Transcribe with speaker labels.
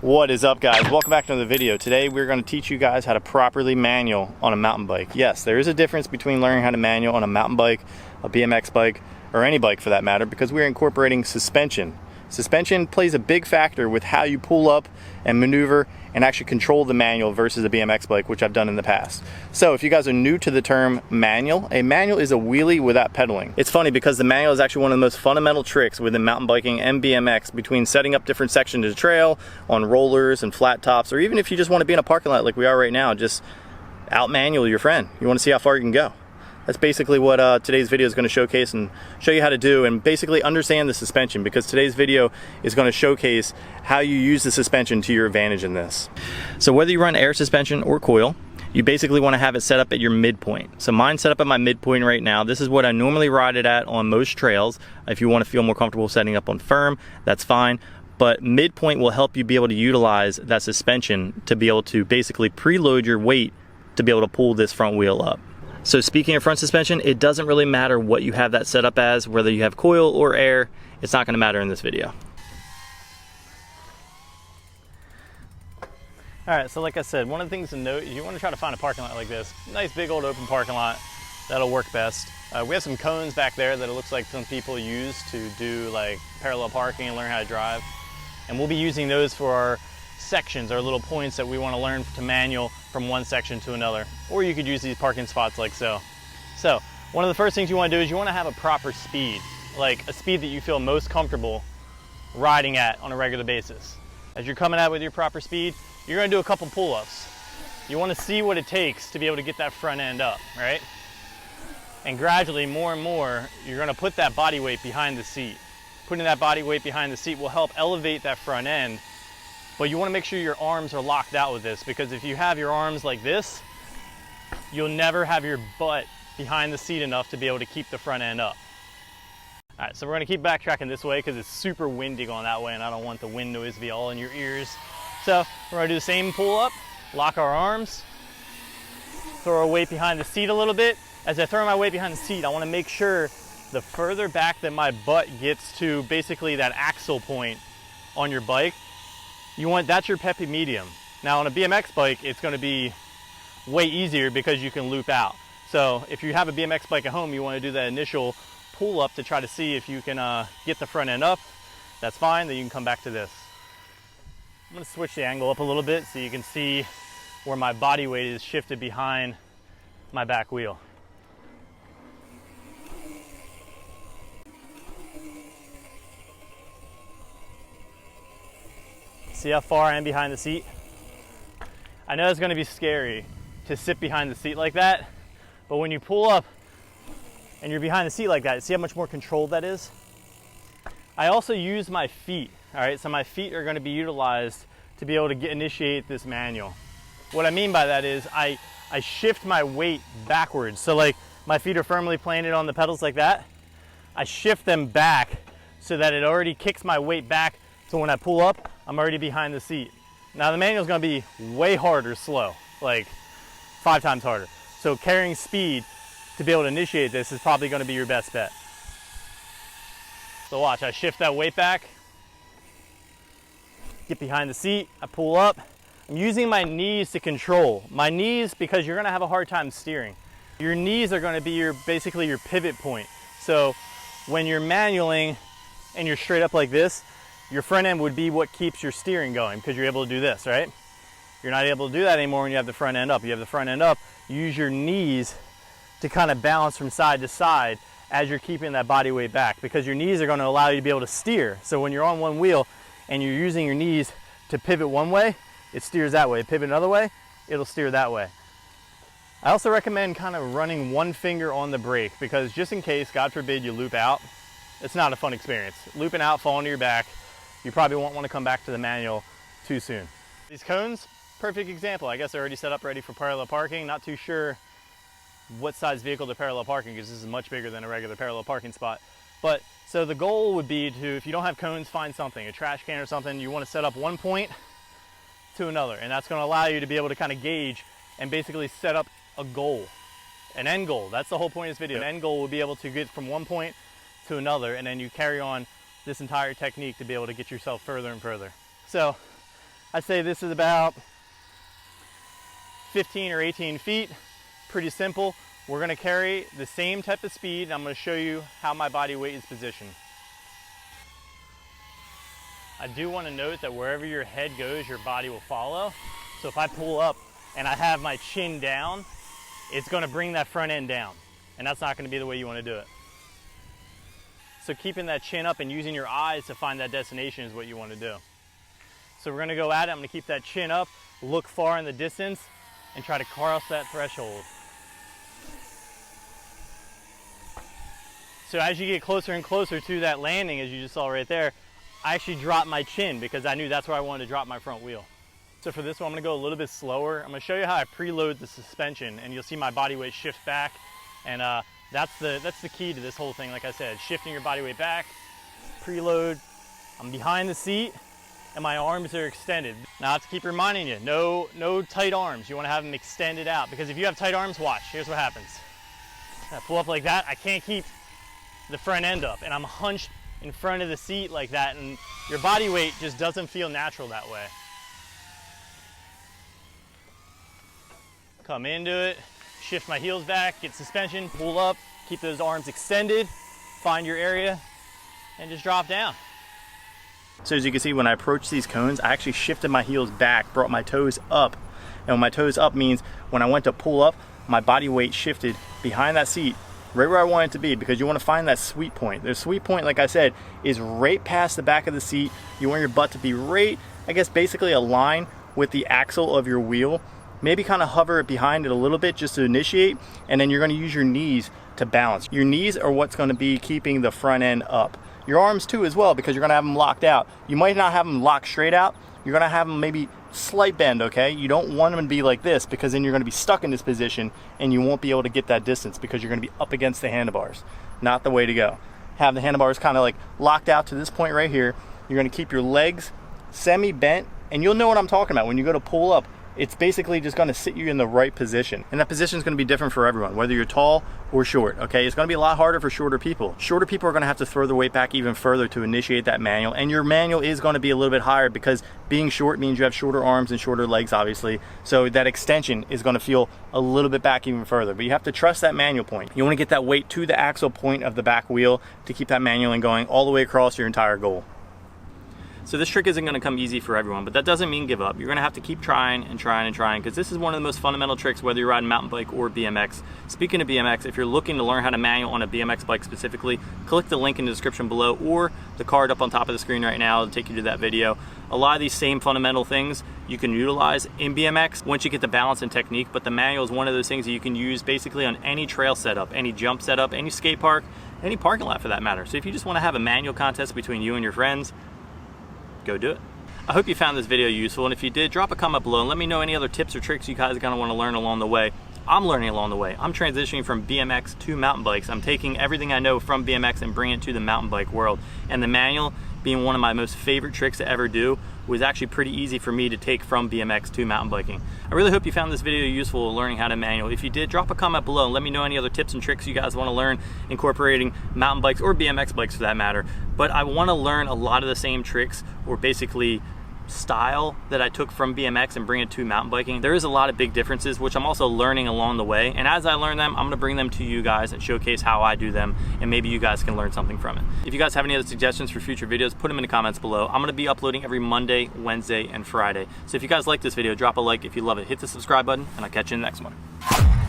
Speaker 1: What is up, guys? Welcome back to another video. Today we're going to teach you guys how to properly manual on a mountain bike. Yes, there is a difference between learning how to manual on a mountain bike, a BMX bike, or any bike for that matter, because we're incorporating suspension. Suspension plays a big factor with how you pull up and maneuver and actually control the manual versus a BMX bike, which I've done in the past. So if you guys are new to the term manual, a manual is a wheelie without pedaling. It's funny because the manual is actually one of the most fundamental tricks within mountain biking and BMX, between setting up different sections of the trail on rollers and flat tops, or even if you just want to be in a parking lot like we are right now, just out manual your friend. You want to see how far you can go. That's basically what today's video is going to showcase and show you how to do, and basically understand the suspension, because today's video is going to showcase how you use the suspension to your advantage in this. So whether you run air suspension or coil, you basically want to have it set up at your midpoint. So mine's set up at my midpoint right now. This is what I normally ride it at on most trails. If you want to feel more comfortable setting up on firm, that's fine. But midpoint will help you be able to utilize that suspension to be able to basically preload your weight to be able to pull this front wheel up. So speaking of front suspension, it doesn't really matter what you have that set up as, whether you have coil or air, it's not going to matter in this video. Alright, so like I said, one of the things to note is you want to try to find a parking lot like this. Nice big old open parking lot, that'll work best. We have some cones back there that it looks like some people use to do like parallel parking and learn how to drive. And we'll be using those for our sections, our little points that we want to learn to manual from one section to another. Or you could use these parking spots like so. So one of the first things you want to do is you want to have a proper speed, like a speed that you feel most comfortable riding at on a regular basis. As you're coming out with your proper speed, you're going to do a couple pull-ups. You want to see what it takes to be able to get that front end up, right? And gradually, more and more, you're going to put that body weight behind the seat. Putting that body weight behind the seat will help elevate that front end. But you want to make sure your arms are locked out with this, because if you have your arms like this, you'll never have your butt behind the seat enough to be able to keep the front end up. All right, so we're going to keep backtracking this way because it's super windy going that way and I don't want the wind noise to be all in your ears. So we're going to do the same pull up, lock our arms, throw our weight behind the seat a little bit. As I throw my weight behind the seat, I want to make sure the further back that my butt gets to basically that axle point on your bike, that's your peppy medium. Now on a BMX bike, it's going to be way easier because you can loop out. So if you have a BMX bike at home, you want to do that initial pull up to try to see if you can get the front end up. That's fine, then you can come back to this. I'm going to switch the angle up a little bit so you can see where my body weight is shifted behind my back wheel. See how far I am behind the seat? I know it's going to be scary to sit behind the seat like that, but when you pull up and you're behind the seat like that, see how much more controlled that is? I also use my feet, all right? So my feet are going to be utilized to be able to initiate this manual. What I mean by that is I shift my weight backwards. So like my feet are firmly planted on the pedals like that. I shift them back so that it already kicks my weight back, so when I pull up, I'm already behind the seat. Now the manual is going to be way harder slow, like 5 times harder. So carrying speed to be able to initiate this is probably going to be your best bet. So watch, I shift that weight back, get behind the seat, I pull up. I'm using my knees to control. My knees, because you're going to have a hard time steering. Your knees are going to be basically your pivot point. So when you're manualing and you're straight up like this, your front end would be what keeps your steering going, because you're able to do this, right? You're not able to do that anymore when you have the front end up. You have the front end up, you use your knees to kind of balance from side to side as you're keeping that body weight back, because your knees are going to allow you to be able to steer. So when you're on one wheel and you're using your knees to pivot one way, it steers that way. Pivot another way, it'll steer that way. I also recommend kind of running one finger on the brake, because just in case, God forbid, you loop out, it's not a fun experience. Looping out, falling to your back, you probably won't want to come back to the manual too soon. These cones, perfect example. I guess they're already set up ready for parallel parking. Not too sure what size vehicle they're parallel parking, because this is much bigger than a regular parallel parking spot. But so the goal would be to, if you don't have cones, find something, a trash can or something. You want to set up one point to another, and that's going to allow you to be able to kind of gauge and basically set up a goal, an end goal. That's the whole point of this video. An end goal will be able to get from one point to another, and then you carry on this entire technique to be able to get yourself further and further. So I say this is about 15 or 18 feet, pretty simple. We're gonna carry the same type of speed, and I'm gonna show you how my body weight is positioned. I do wanna note that wherever your head goes, your body will follow. So if I pull up and I have my chin down, it's gonna bring that front end down, and that's not gonna be the way you wanna do it. So keeping that chin up and using your eyes to find that destination is what you wanna do. So we're gonna go at it. I'm gonna keep that chin up, look far in the distance, and try to cross that threshold. So as you get closer and closer to that landing, as you just saw right there, I actually dropped my chin because I knew that's where I wanted to drop my front wheel. So for this one, I'm gonna go a little bit slower. I'm gonna show you how I preload the suspension, and you'll see my body weight shift back. And that's the key to this whole thing. Like I said, shifting your body weight back, preload. I'm behind the seat, and my arms are extended. Now I have to keep reminding you, no tight arms. You wanna have them extended out, because if you have tight arms, watch, here's what happens. I pull up like that, I can't keep the front end up, and I'm hunched in front of the seat like that, and your body weight just doesn't feel natural that way. Come into it, shift my heels back, get suspension, pull up, keep those arms extended, find your area, and just drop down. So as you can see, when I approach these cones, I actually shifted my heels back, brought my toes up. And when my toes up means when I went to pull up, my body weight shifted behind that seat, right where I want it to be, because you want to find that sweet point. The sweet point, like I said, is right past the back of the seat. You want your butt to be right, I guess, basically aligned with the axle of your wheel. Maybe kind of hover it behind it a little bit just to initiate, and then you're going to use your knees to balance. Your knees are what's going to be keeping the front end up. Your arms too as well, because you're going to have them locked out. You might not have them locked straight out. You're going to have them maybe slight bend, okay? You don't want them to be like this, because then you're going to be stuck in this position and you won't be able to get that distance because you're going to be up against the handlebars. Not the way to go. Have the handlebars kind of like locked out to this point right here. You're going to keep your legs semi-bent, and you'll know what I'm talking about when you go to pull up. It's basically just going to sit you in the right position, and that position is going to be different for everyone, whether you're tall or short. Okay, it's going to be a lot harder for shorter people. Shorter people are going to have to throw their weight back even further to initiate that manual, and your manual is going to be a little bit higher because being short means you have shorter arms and shorter legs, obviously, so that extension is going to feel a little bit back even further. But you have to trust that manual point. You want to get that weight to the axle point of the back wheel to keep that manualing going all the way across your entire goal. So this trick isn't going to come easy for everyone, but that doesn't mean give up. You're going to have to keep trying and trying and trying, because this is one of the most fundamental tricks whether you're riding mountain bike or BMX. Speaking of BMX, if you're looking to learn how to manual on a BMX bike specifically, click the link in the description below or the card up on top of the screen right now to take you to that video. A lot of these same fundamental things you can utilize in BMX once you get the balance and technique, but the manual is one of those things that you can use basically on any trail setup, any jump setup, any skate park, any parking lot for that matter. So if you just want to have a manual contest between you and your friends, go do it. I hope you found this video useful, and if you did, drop a comment below and let me know any other tips or tricks you guys are going to want to learn along the way. I'm learning along the way. I'm transitioning from BMX to mountain bikes. I'm taking everything I know from BMX and bringing it to the mountain bike world. And the manual, being one of my most favorite tricks to ever do, was actually pretty easy for me to take from BMX to mountain biking. I really hope you found this video useful learning how to manual. If you did, drop a comment below and let me know any other tips and tricks you guys want to learn incorporating mountain bikes or BMX bikes for that matter. But I want to learn a lot of the same tricks, or basically style, that I took from BMX and bring it to mountain biking. There is a lot of big differences, which I'm also learning along the way, and as I learn them, I'm going to bring them to you guys and showcase how I do them, and maybe you guys can learn something from it. If you guys have any other suggestions for future videos, put them in the comments below. I'm going to be uploading every Monday, Wednesday, and Friday. So if you guys like this video, drop a like. If you love it, hit the subscribe button, and I'll catch you in the next one.